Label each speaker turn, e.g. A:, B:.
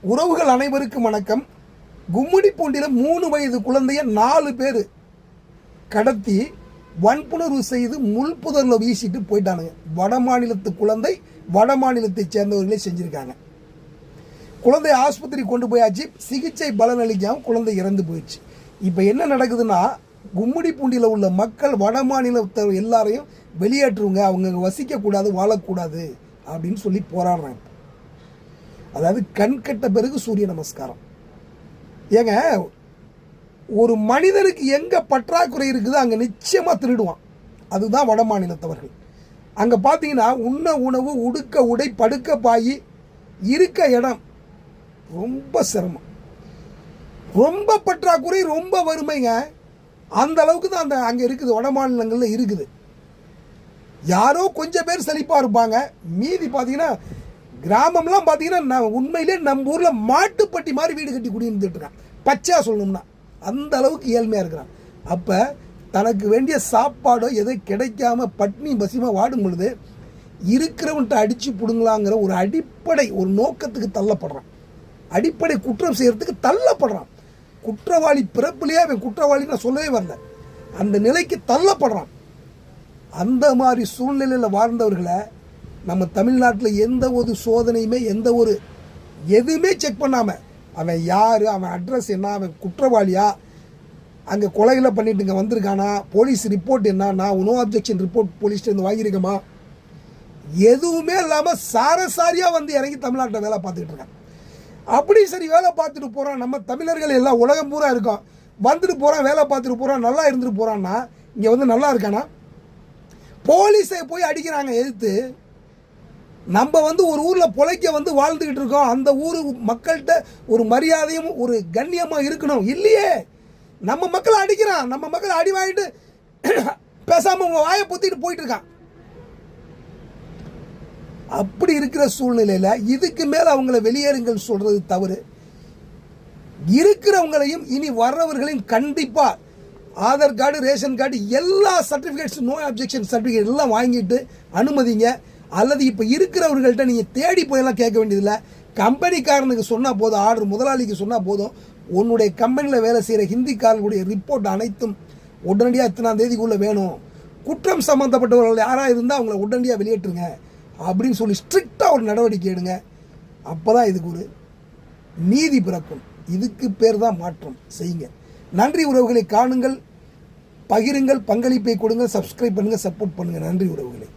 A: உறவுகள் அனைவருக்கும் வணக்கம். கும்மிடிப்பூண்டியில் 3 வயது குழந்தைய 4 பேர் கடத்தி வன்புணர்வு செய்து முள்புதரில் வீசிட்டு போயிட்டானுங்க. வட மாநிலத்து குழந்தை, வட மாநிலத்தை சேர்ந்தவர்களே செஞ்சுருக்காங்க. குழந்தை ஆஸ்பத்திரி கொண்டு போயாச்சு. சிகிச்சை பலனளிக்காமல் குழந்தை இறந்து போயிடுச்சு. இப்போ என்ன நடக்குதுன்னா, கும்மிடிப்பூண்டியில் உள்ள மக்கள் வட மாநிலத்தவர் எல்லாரையும் வெளியேற்றுவங்க, அவங்க வசிக்கக்கூடாது, வாழக்கூடாது அப்படின்னு சொல்லி போராடுறாங்க. அதாவது கண் கட்ட பிறகு சூரிய நமஸ்காரம். ஏங்க, ஒரு மனிதனுக்கு எங்கே பற்றாக்குறை இருக்குதோ அங்கே நிச்சயமாக திருடுவான். அதுதான் வட மாநிலத்தவர்கள். அங்கே பார்த்தீங்கன்னா உண்ண உணவு, உடுக்க உடை, படுக்க பாய், இருக்க இடம் ரொம்ப சிரமம், ரொம்ப பற்றாக்குறை, ரொம்ப வறுமைங்க. அந்த அளவுக்கு தான் அங்கே இருக்குது, வட மாநிலங்களில் இருக்குது. யாரோ கொஞ்சம் பேர் செழிப்பாக இருப்பாங்க. மீதி பார்த்தீங்கன்னா கிராமம்லாம் பார்த்தீங்கன்னா உண்மையிலே நம்ம ஊரில் மாட்டுப்பட்டி மாதிரி வீடு கட்டி குடியிருந்துட்டு இருக்கான். பச்சையாக சொல்லணும்னா அந்த அளவுக்கு ஏழ்மையாக இருக்கிறான். அப்போ தனக்கு வேண்டிய சாப்பாடோ எதை கிடைக்காம பட்னி பசிமா வாடும் பொழுது இருக்கிறவன்ட்ட அடித்து பிடுங்களாங்கிற ஒரு அடிப்படை ஒரு நோக்கத்துக்கு தள்ளப்படுறான். அடிப்படை குற்றம் செய்கிறதுக்கு தள்ளப்படுறான். குற்றவாளி பிறப்புலையே அவன் குற்றவாளி நான் சொல்லவே வரல, அந்த நிலைக்கு தள்ளப்படுறான். அந்த மாதிரி சூழ்நிலையில் வாழ்ந்தவர்களை நம்ம தமிழ்நாட்டில் எந்த ஒரு சோதனையுமே எதுவுமே செக் பண்ணாமல் அவன் யார், அவன் அட்ரஸ் என்ன, அவன் குற்றவாளியா, அங்கே கொலைகளை பண்ணிட்டு இங்கே வந்திருக்கானா, போலீஸ் ரிப்போர்ட் என்ன, நான் நோ அப்ஜெக்ஷன் ரிப்போர்ட் போலீஸ்லேருந்து வாங்கியிருக்கமா, எதுவுமே இல்லாமல் சாரசாரியாக வந்து இறங்கி தமிழ்நாட்டில் வேலை பார்த்துக்கிட்டு இருக்கான். அப்படி சரி வேலை பார்த்துட்டு போகிறான். நம்ம தமிழர்கள் எல்லாம் உலகம் பூரா இருக்கோம், வந்துட்டு போகிறான், வேலை பார்த்துட்டு போகிறான், நல்லா இருந்துட்டு போகிறான்னா இங்கே வந்து நல்லா இருக்கானா? போலீஸை போய் அடிக்கிறாங்க எதிர்த்து. நம்ம வந்து ஒரு ஊரில் பொழைக்க வந்து வாழ்ந்துக்கிட்டு இருக்கோம். அந்த ஊர் மக்கள்கிட்ட ஒரு மரியாதையும் ஒரு கண்ணியமாக இருக்கணும் இல்லையே. நம்ம மக்களை அடிக்கிறான், நம்ம மக்களை அடி வாங்கிட்டு பேசாமல் உங்கள் வாயை பொத்திட்டு போயிட்டு இருக்கான். அப்படி இருக்கிற சூழ்நிலையில் இதுக்கு மேலே அவங்கள வெளியேறுங்கள் சொல்கிறது தவறு. இருக்கிறவங்களையும் இனி வர்றவர்களையும் கண்டிப்பாக ஆதார் கார்டு, ரேஷன் கார்டு, எல்லா சர்டிஃபிகேட்ஸ், நோ அப்ஜெக்ஷன் சர்டிஃபிகேட் எல்லாம் வாங்கிட்டு அனுமதிங்க. அல்லது இப்போ இருக்கிறவர்கள்ட்ட நீங்கள் தேடி போயெல்லாம் கேட்க வேண்டியதில்லை. கம்பெனிக்காரனுக்கு சொன்னால் போதும், ஆர்டர் முதலாளிக்கு சொன்னால் போதும், உன்னுடைய கம்பெனியில் வேலை செய்கிற ஹிந்திக்காரனுடைய ரிப்போர்ட் அனைத்தும் உடனடியாக இத்தனாம் தேதிக்குள்ளே வேணும், குற்றம் சம்மந்தப்பட்டவர்கள் யாராக இருந்தால் அவங்கள உடனடியாக வெளியேற்றுங்க அப்படின்னு சொல்லி ஸ்ட்ரிக்டாக ஒரு நடவடிக்கை எடுங்க. அப்போ தான் இதுக்கு ஒரு நீதி பிறக்கும். இதுக்கு பேர் தான் மாற்றம். செய்யுங்க. நன்றி உறவுகளை. காணுங்கள், பகிருங்கள், பங்களிப்பை கொடுங்க, சப்ஸ்கிரைப் பண்ணுங்கள், சப்போர்ட் பண்ணுங்கள். நன்றி உறவுகளை.